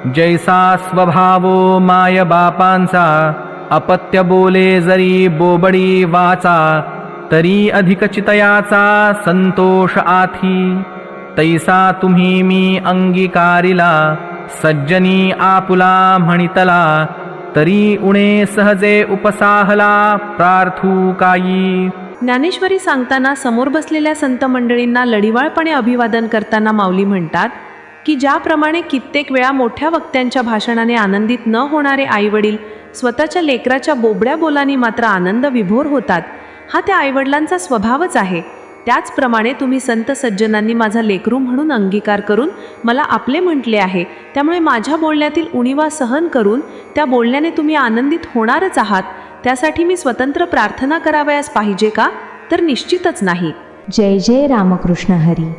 जैसा स्वभावो माय बापांचा, अपत्य बोले जरी बोबडी वाचा, तरी अधिक चितयाचा संतोष आथी. तैसा तुम्ही मी अंगीकारिला, सज्जनी आपुला म्हणितला, तरी उणे सहजे उपसाहला प्रार्थू कायी. ज्ञानेश्वरी सांगताना समोर बसलेल्या संत मंडळींना लढिवाळपणे अभिवादन करताना माऊली म्हणतात की ज्याप्रमाणे कित्येक वेळा मोठ्या वक्त्यांच्या भाषणाने आनंदित न होणारे आईवडील स्वतःच्या लेकराच्या बोबड्या बोलांनी मात्र आनंद विभोर होतात, हा त्या आईवडिलांचा स्वभावच आहे. त्याचप्रमाणे तुम्ही संत सज्जनांनी माझा लेकरू म्हणून अंगीकार करून मला आपले म्हटले आहे. त्यामुळे माझ्या बोलण्यातील उणिवा सहन करून त्या बोलण्याने तुम्ही आनंदित होणारच आहात. त्यासाठी मी स्वतंत्र प्रार्थना करावयास पाहिजे का? तर निश्चितच नाही. जय जय रामकृष्ण हरी.